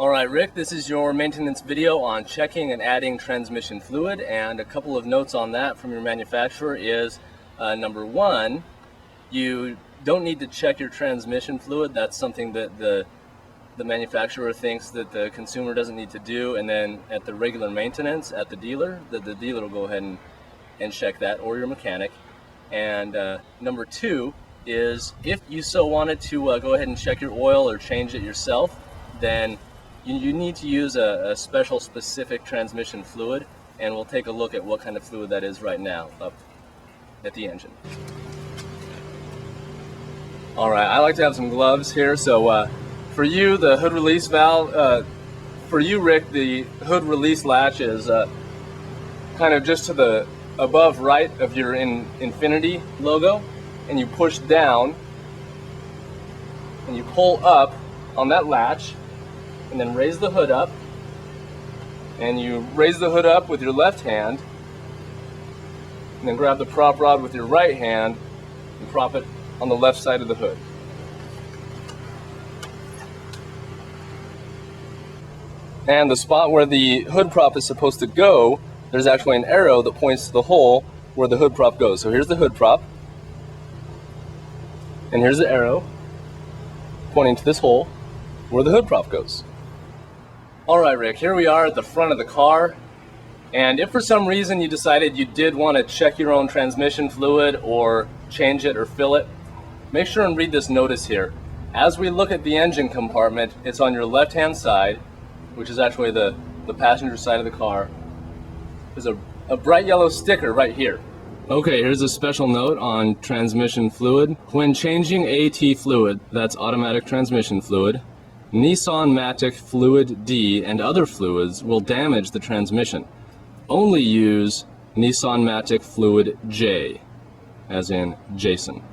Alright Rick, this is your maintenance video on checking and adding transmission fluid, and a couple of notes on that from your manufacturer is number one, you don't need to check your transmission fluid. That's something that the manufacturer thinks that the consumer doesn't need to do, and then at the regular maintenance at the dealer, the dealer will go ahead and check that, or your mechanic. And number two is if you so wanted to go ahead and check your oil or change it yourself, then you need to use a special specific transmission fluid, and we'll take a look at what kind of fluid that is right now up at the engine. Alright, I like to have some gloves here, so for you the hood release valve, for you Rick, the hood release latch is kind of just to the above right of your Infinity logo, and you push down and you pull up on that latch, and then raise the hood up, and you raise the hood up with your left hand, and then grab the prop rod with your right hand and prop it on the left side of the hood. And the spot where the hood prop is supposed to go, there's actually an arrow that points to the hole where the hood prop goes. So here's the hood prop, and here's the arrow pointing to this hole where the hood prop goes. Alright Rick, here we are at the front of the car, and if for some reason you decided you did want to check your own transmission fluid or change it or fill it, make sure and read this notice here. As we look at the engine compartment, it's on your left hand side, which is actually the passenger side of the car. There's a bright yellow sticker right here. Okay, here's a special note on transmission fluid. When changing AT fluid, that's automatic transmission fluid, Nissan Matic Fluid D and other fluids will damage the transmission. Only use Nissan Matic Fluid J, as in Jason.